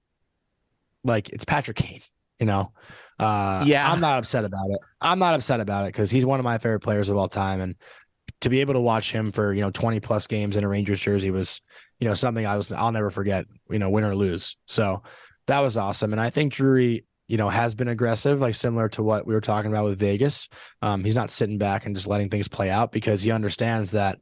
it's Patrick Kane. I'm not upset about it. I'm not upset about it because he's one of my favorite players of all time. And to be able to watch him for, 20 plus games in a Rangers jersey was, something I'll never forget, win or lose. So that was awesome. And I think Drury, has been aggressive, like similar to what we were talking about with Vegas. He's not sitting back and just letting things play out because he understands that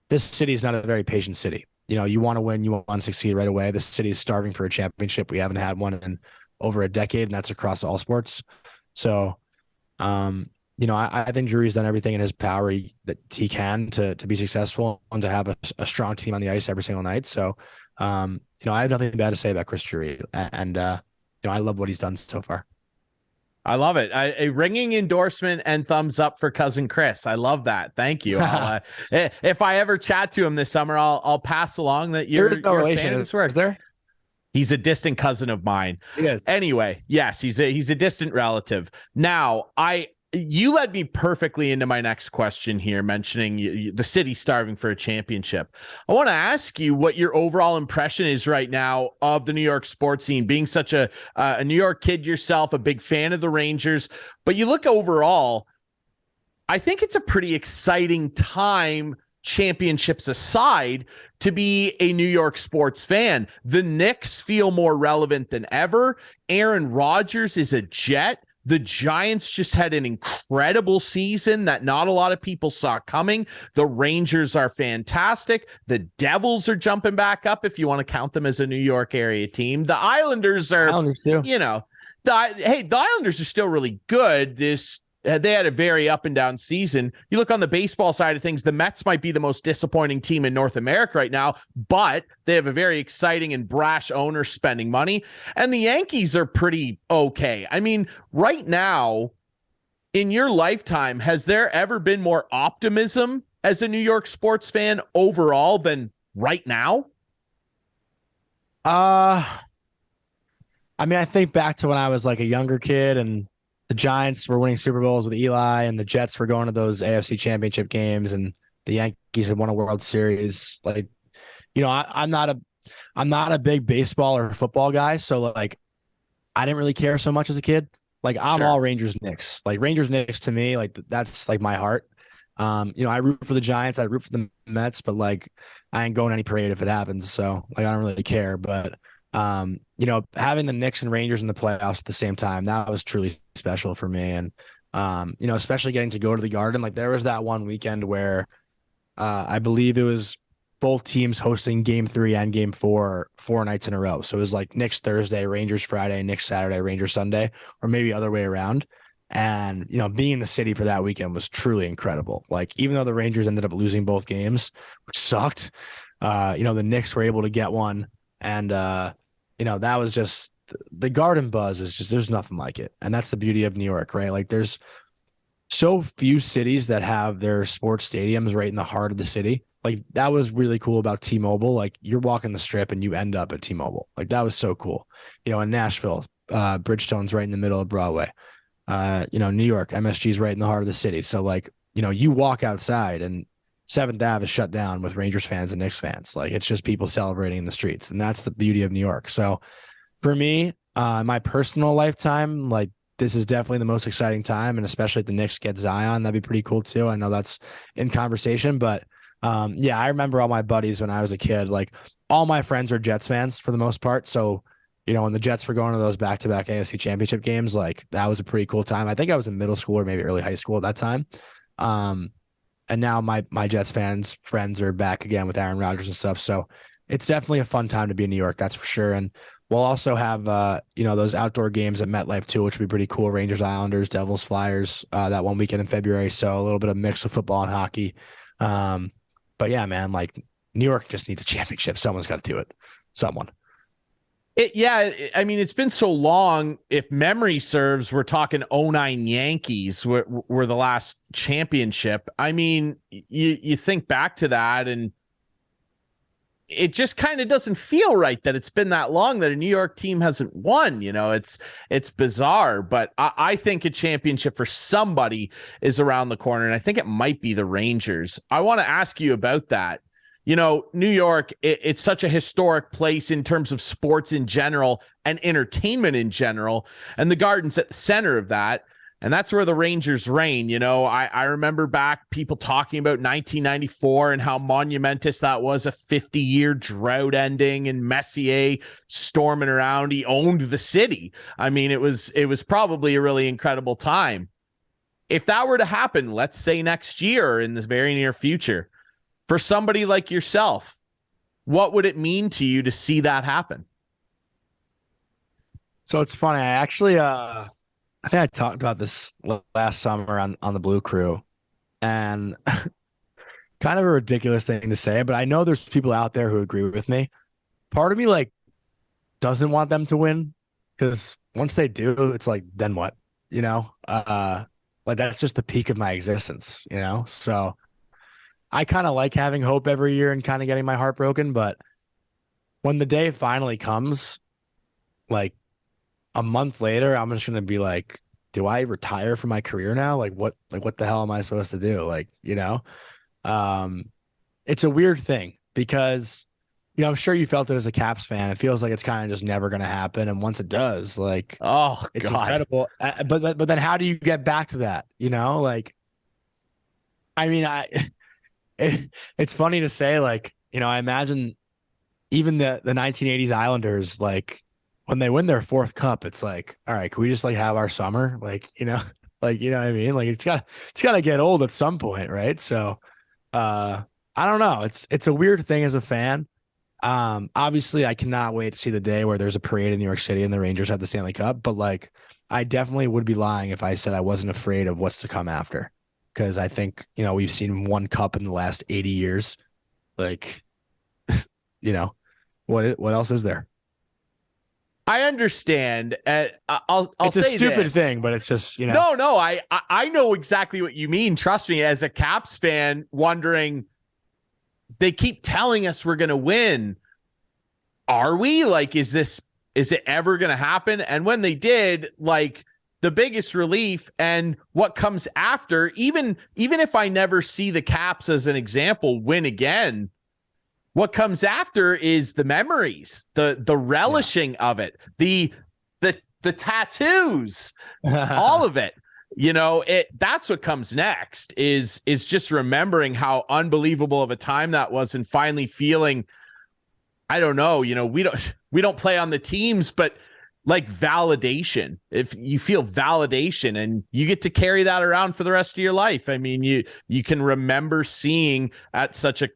this city is not a very patient city. You want to win, you want to succeed right away. This city is starving for a championship. We haven't had one in over a decade, and that's across all sports. So, I think Drury's done everything in his power that he can to be successful and to have a strong team on the ice every single night. So, I have nothing bad to say about Chris Drury, and I love what he's done so far. I love it. A ringing endorsement and thumbs up for cousin Chris. I love that. Thank you. If I ever chat to him this summer, I'll pass along that you're no relation. Is there? He's a distant cousin of mine. Yes. Anyway, yes, he's a distant relative. Now, you led me perfectly into my next question here, mentioning the city starving for a championship. I want to ask you what your overall impression is right now of the New York sports scene, being such a New York kid yourself, a big fan of the Rangers. But you look overall, I think it's a pretty exciting time, championships aside, to be a New York sports fan. The Knicks feel more relevant than ever. Aaron Rodgers is a Jet. The Giants just had an incredible season that not a lot of people saw coming. The Rangers are fantastic. The Devils are jumping back up, if you want to count them as a New York area team. The Islanders are, too. The Islanders are still really good. They had a very up and down season. You look on the baseball side of things, the Mets might be the most disappointing team in North America right now, but they have a very exciting and brash owner spending money. And the Yankees are pretty okay. I mean, right now, in your lifetime, has there ever been more optimism as a New York sports fan overall than right now? I think back to when I was like a younger kid and the Giants were winning Super Bowls with Eli, and the Jets were going to those AFC championship games, and the Yankees had won a World Series. Like, I'm not a big baseball or football guy, so like, I didn't really care so much as a kid. Like, I'm all Rangers Knicks. Like, Rangers Knicks to me, like that's like my heart. I root for the Giants, I root for the Mets, but like, I ain't going to any parade if it happens. So like, I don't really care, but. Having the Knicks and Rangers in the playoffs at the same time, that was truly special for me. And, especially getting to go to the Garden, like there was that one weekend where I believe it was both teams hosting game 3 and game 4 nights in a row. So it was like Knicks Thursday, Rangers Friday, Knicks Saturday, Rangers Sunday, or maybe other way around. And, being in the city for that weekend was truly incredible. Like, even though the Rangers ended up losing both games, which sucked, the Knicks were able to get one. And, that was just the Garden buzz is just, there's nothing like it. And that's the beauty of New York, right? Like, there's so few cities that have their sports stadiums right in the heart of the city. Like, that was really cool about T-Mobile. Like, you're walking the strip and you end up at T-Mobile. Like, that was so cool. In Nashville, Bridgestone's right in the middle of Broadway. New York, MSG's right in the heart of the city. So like, you walk outside and 7th Ave is shut down with Rangers fans and Knicks fans. Like, it's just people celebrating in the streets. And that's the beauty of New York. So for me, my personal lifetime, like, this is definitely the most exciting time. And especially if the Knicks get Zion, that'd be pretty cool too. I know that's in conversation, but I remember all my buddies when I was a kid, like all my friends are Jets fans for the most part. So, when the Jets were going to those back-to-back AFC championship games, like that was a pretty cool time. I think I was in middle school or maybe early high school at that time. And now my Jets friends are back again with Aaron Rodgers and stuff. So it's definitely a fun time to be in New York. That's for sure. And we'll also have, those outdoor games at MetLife too, which would be pretty cool. Rangers, Islanders, Devils, Flyers, that one weekend in February. So a little bit of mix of football and hockey. But yeah, man, like New York just needs a championship. Someone's got to do it. Someone. It's been so long. If memory serves, we're talking 09 Yankees were the last championship. I mean, you think back to that and it just kind of doesn't feel right that it's been that long that a New York team hasn't won. It's bizarre, but I think a championship for somebody is around the corner, and I think it might be the Rangers. I want to ask you about that. New York, it's such a historic place in terms of sports in general and entertainment in general. And the Garden's at the center of that. And that's where the Rangers reign. I remember back people talking about 1994 and how monumentous that was, a 50-year drought ending and Messier storming around. He owned the city. I mean, it was probably a really incredible time. If that were to happen, let's say next year or in the very near future, for somebody like yourself, what would it mean to you to see that happen? So it's funny. I actually, I think I talked about this last summer on the Blue Crew, and kind of a ridiculous thing to say, but I know there's people out there who agree with me. Part of me doesn't want them to win, because once they do, it's like, then what? That's just the peak of my existence, So I kind of like having hope every year and kind of getting my heart broken, but when the day finally comes, a month later, I'm just going to be like, do I retire from my career now? What the hell am I supposed to do? It's a weird thing because, I'm sure you felt it as a Caps fan. It feels like it's kind of just never going to happen. And once it does, it's God. incredible. But then how do you get back to that? It's funny to say, I imagine even the 1980s Islanders, when they win their fourth cup, it's like, all right, can we just have our summer? You know what I mean? It's gotta get old at some point, right? So, I don't know. It's a weird thing as a fan. Obviously I cannot wait to see the day where there's a parade in New York City and the Rangers have the Stanley Cup, but I definitely would be lying if I said I wasn't afraid of what's to come after. Because I think, we've seen one cup in the last 80 years. What else is there? I understand. I'll it's say a stupid this. thing, but it's just, No, I know exactly what you mean. Trust me, as a Caps fan, wondering, they keep telling us we're going to win. Are we? Is it ever going to happen? And when they did, the biggest relief and what comes after, even if I never see the Caps as an example win again, what comes after is the memories, the relishing of it, the tattoos, all of it. That's what comes next is just remembering how unbelievable of a time that was and finally feeling, I don't know, we don't play on the teams, but validation. If you feel validation and you get to carry that around for the rest of your life. I mean, you can remember seeing at such a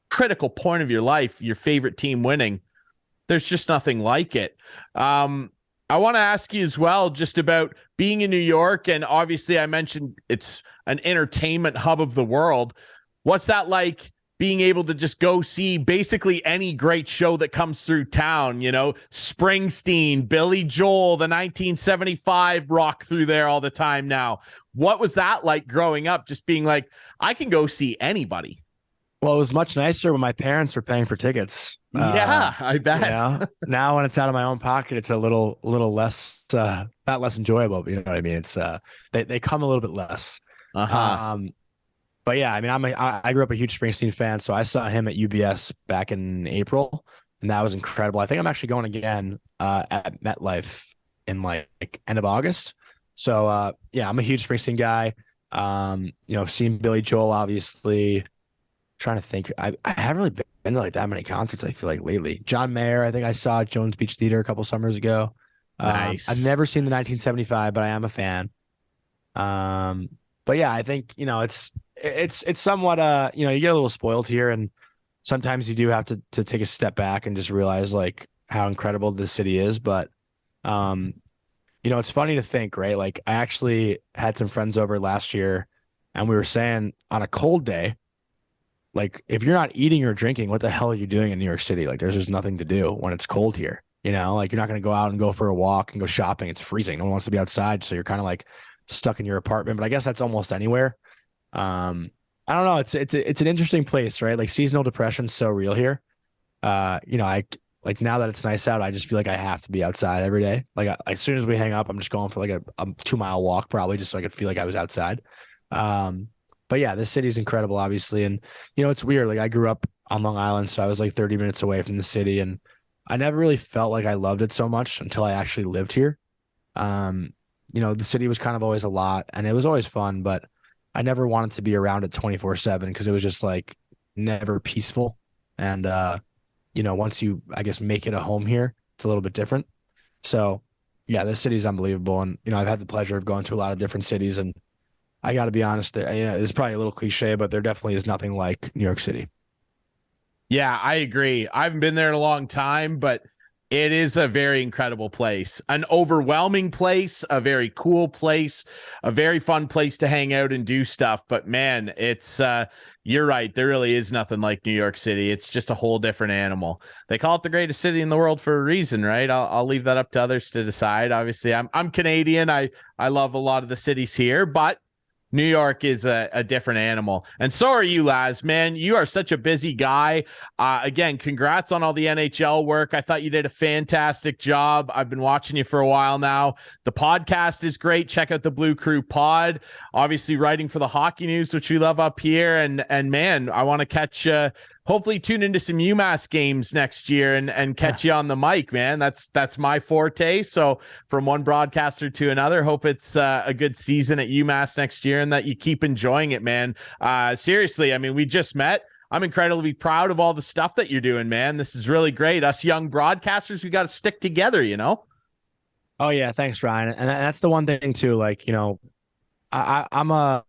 critical point of your life your favorite team winning. There's just nothing like it. I want to ask you as well just about being in New York, and obviously I mentioned it's an entertainment hub of the world. What's that like, being able to just go see basically any great show that comes through town? Springsteen, Billy Joel, the 1975 rock through there all the time now. What was that like growing up, just being like, I can go see anybody? Well, it was much nicer when my parents were paying for tickets. Yeah, I bet. Now when it's out of my own pocket, it's a little less, not less enjoyable, but you know what I mean? It's, they come a little bit less. But yeah, I mean, I grew up a huge Springsteen fan, so I saw him at UBS back in April, and that was incredible. I think I'm actually going again at MetLife in end of August. So yeah, I'm a huge Springsteen guy. Seeing Billy Joel, obviously. Trying to think, I haven't really been to that many concerts, I feel like, lately. John Mayer, I think I saw at Jones Beach Theater a couple summers ago. Nice. I've never seen the 1975, but I am a fan. But yeah, I think it's somewhat you get a little spoiled here, and sometimes you do have to take a step back and just realize how incredible this city is. But it's funny to think, right? I actually had some friends over last year, and we were saying on a cold day, if you're not eating or drinking, what the hell are you doing in New York City? There's just nothing to do when it's cold here. You're not going to go out and go for a walk and go shopping. It's freezing. No one wants to be outside. So you're kind of stuck in your apartment. But I guess that's almost anywhere. I don't know. It's an interesting place, right? Seasonal depression's so real here. I now that it's nice out, I just feel like I have to be outside every day. As soon as we hang up, I'm just going for a 2-mile walk, probably just so I could feel like I was outside. But yeah, this city is incredible, obviously. And, it's weird. I grew up on Long Island. So I was like 30 minutes away from the city, and I never really felt like I loved it so much until I actually lived here. The city was kind of always a lot, and it was always fun, but I never wanted to be around it 24/7 because it was just like never peaceful. And, once you, I guess, make it a home here, it's a little bit different. So yeah, this city is unbelievable. And, I've had the pleasure of going to a lot of different cities, and I got to be honest, it's probably a little cliche, but there definitely is nothing like New York City. Yeah, I agree. I haven't been there in a long time, but it is a very incredible place, an overwhelming place, a very cool place, a very fun place to hang out and do stuff. But man, it's you're right. There really is nothing like New York City. It's just a whole different animal. They call it the greatest city in the world for a reason, right? I'll leave that up to others to decide. Obviously, I'm Canadian. I love a lot of the cities here, but New York is a different animal. And so are you, Laz, man. You are such a busy guy. Again, congrats on all the NHL work. I thought you did a fantastic job. I've been watching you for a while now. The podcast is great. Check out the Blue Crew pod. Obviously writing for the Hockey News, which we love up here. And man, I want to catch hopefully tune into some UMass games next year and catch you on the mic, man. That's my forte. So from one broadcaster to another, hope it's a good season at UMass next year and that you keep enjoying it, man. Seriously, I mean, we just met. I'm incredibly proud of all the stuff that you're doing, man. This is really great. Us young broadcasters, we got to stick together, Oh yeah. Thanks, Ryan. And that's the one thing too, like, I'm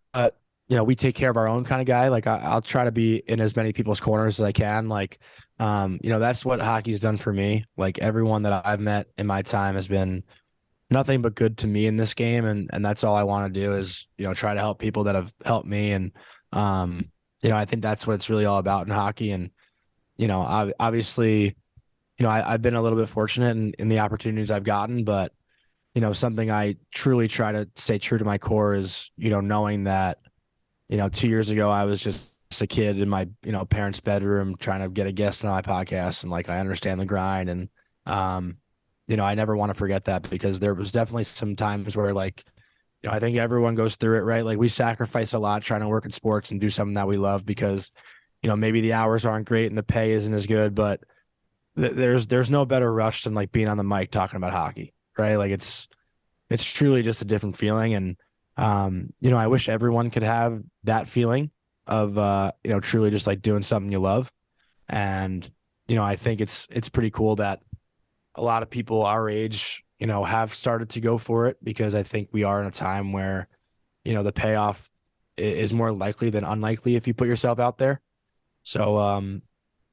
we take care of our own kind of guy. Like I'll try to be in as many people's corners as I can. Like, that's what hockey's done for me. Like everyone that I've met in my time has been nothing but good to me in this game. And that's all I want to do is, try to help people that have helped me. And, I think that's what it's really all about in hockey. And, obviously, I've been a little bit fortunate in the opportunities I've gotten, but, something I truly try to stay true to my core is, knowing that, 2 years ago, I was just a kid in my, parents' bedroom trying to get a guest on my podcast. And like, I understand the grind. And, I never want to forget that because there was definitely some times where like, I think everyone goes through it, right? Like we sacrifice a lot trying to work in sports and do something that we love because, maybe the hours aren't great and the pay isn't as good, but there's no better rush than like being on the mic talking about hockey, right? Like it's truly just a different feeling. And, I wish everyone could have that feeling of, truly just like doing something you love. And, I think it's pretty cool that a lot of people our age, have started to go for it because I think we are in a time where, the payoff is more likely than unlikely if you put yourself out there. So, I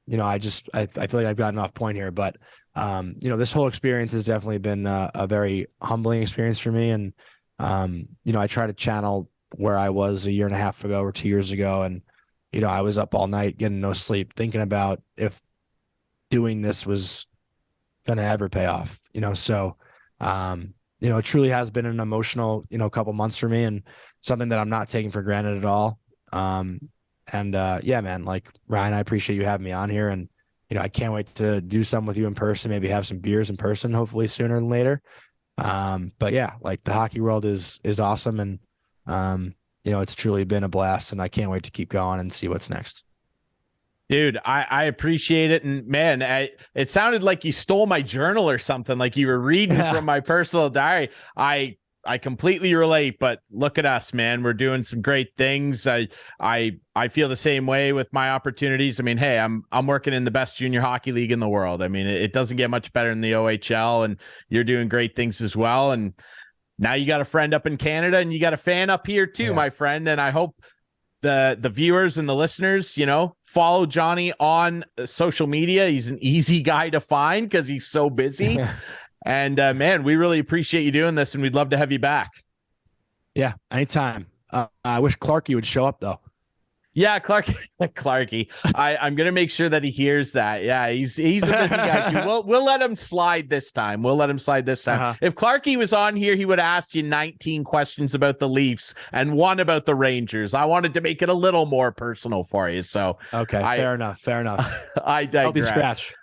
feel like I've gotten off point here, but, this whole experience has definitely been a very humbling experience for me. And, I try to channel where I was a year and a half ago or 2 years ago. And, I was up all night getting no sleep, thinking about if doing this was going to ever pay off, so, it truly has been an emotional, couple months for me and something that I'm not taking for granted at all. Yeah, man, like Ryan, I appreciate you having me on here and, I can't wait to do something with you in person, maybe have some beers in person, hopefully sooner than later. But yeah, like the hockey world is awesome. And, it's truly been a blast and I can't wait to keep going and see what's next. Dude, I appreciate it. And man, it sounded like you stole my journal or something, like you were reading from my personal diary. I completely relate, but look at us, man. We're doing some great things. I feel the same way with my opportunities. I mean, hey, I'm working in the best junior hockey league in the world. I mean, it doesn't get much better than the OHL, and you're doing great things as well. And now you got a friend up in Canada and you got a fan up here too, my friend. And I hope the viewers and the listeners, follow Jonny on social media. He's an easy guy to find because he's so busy. And man, we really appreciate you doing this and we'd love to have you back. Yeah, anytime. I wish Clarkey would show up though. Yeah, Clarkey. I'm gonna make sure that he hears that. Yeah, he's a busy guy too. We'll let him slide this time. If Clarkey was on here, he would ask you 19 questions about the Leafs and one about the Rangers. I wanted to make it a little more personal for you. So okay, fair enough. I digress. Healthy scratch.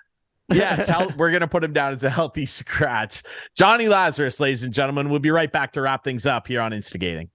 Yes, we're gonna put him down as a healthy scratch. Jonny Lazarus, ladies and gentlemen. We'll be right back to wrap things up here on Instigating.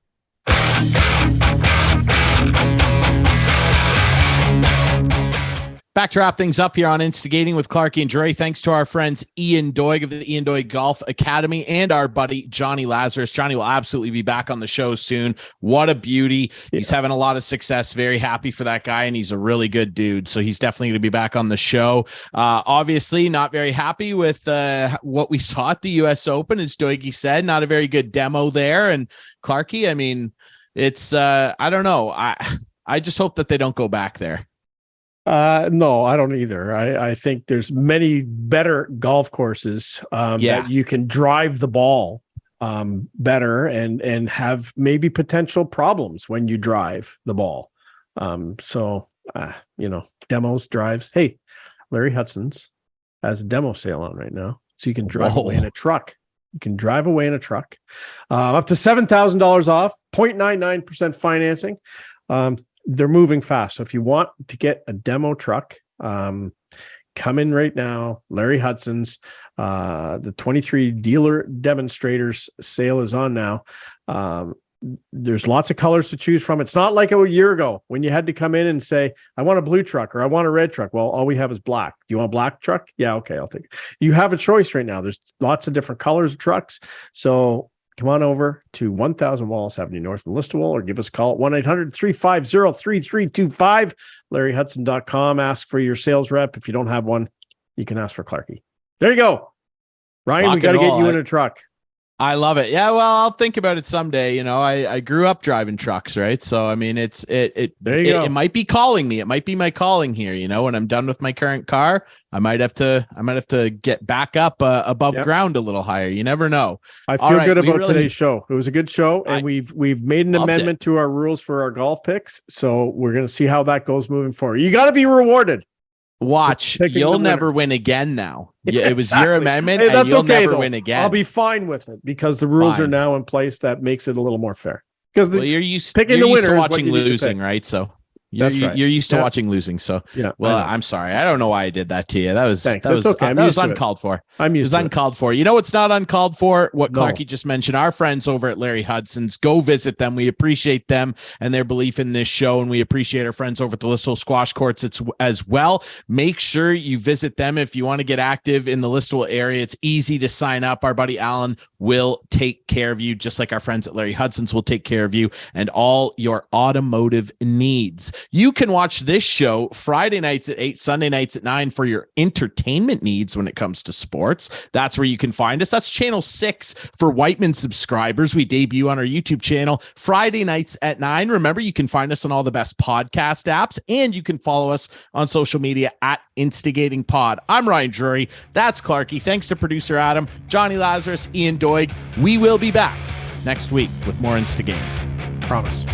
Back to wrap things up here on Instigating with Clarkey and Drury. Thanks to our friends Ian Doig of the Ian Doig Golf Academy and our buddy Jonny Lazarus. Jonny will absolutely be back on the show soon. What a beauty. Yeah. He's having a lot of success. Very happy for that guy, and he's a really good dude. So he's definitely going to be back on the show. Obviously, not very happy with what we saw at the U.S. Open, as Doigy said. Not a very good demo there. And Clarkey, I mean, it's, I don't know. I just hope that they don't go back there. No, I don't either. I think there's many better golf courses that you can drive the ball better and have maybe potential problems when you drive the ball. Demos, drives. Hey, Larry Hudson's has a demo sale on right now, so you can drive away in a truck. You can drive away in a truck, up to $7,000 off, 0.99% financing. They're moving fast. So if you want to get a demo truck, come in right now. Larry Hudson's, the 23 dealer demonstrators sale is on now. There's lots of colors to choose from. It's not like a year ago when you had to come in and say, I want a blue truck or I want a red truck. Well, all we have is black. Do you want a black truck? Yeah, okay, I'll take it. You have a choice right now. There's lots of different colors of trucks. So come on over to 1000 Wallace Avenue North in Listowel or give us a call at 1-800-350-3325, LarryHudson.com. Ask for your sales rep. If you don't have one, you can ask for Clarkey. There you go. Ryan, we got to get you in a truck. I love it. Yeah, well, I'll think about it someday. You know, I grew up driving trucks, right? So I mean, it might be calling me. It might be my calling here. You know, when I'm done with my current car, I might have to get back up above ground a little higher. You never know. I feel good about today's show. It was a good show, and we've made an amendment to our rules for our golf picks. So we're going to see how that goes moving forward. You got to be rewarded. Watch, you'll never win again now. Yeah, it was your amendment, and you'll never win again. I'll be fine with it because the rules are now in place that makes it a little more fair. Because you're used to watching losing, right? So you're used to watching losing. So I'm sorry. I don't know why I did that to you. That was uncalled for. It was uncalled for. You know what's not uncalled for? What Clarkey just mentioned. Our friends over at Larry Hudson's. Go visit them. We appreciate them and their belief in this show, and we appreciate our friends over at the Listowel Squash Courts as well. Make sure you visit them if you want to get active in the Listowel area. It's easy to sign up. Our buddy Alan will take care of you, just like our friends at Larry Hudson's will take care of you and all your automotive needs. You can watch this show Friday nights at 8, Sunday nights at 9 for your entertainment needs when it comes to sports. That's where you can find us. That's channel 6 for Whiteman subscribers. We debut on our YouTube channel Friday nights at 9. Remember, you can find us on all the best podcast apps, and you can follow us on social media at Instigating Pod. I'm Ryan Drury. That's Clarkey. Thanks to producer Adam, Jonny Lazarus, Ian Doig. We will be back next week with more Instigating. Promise.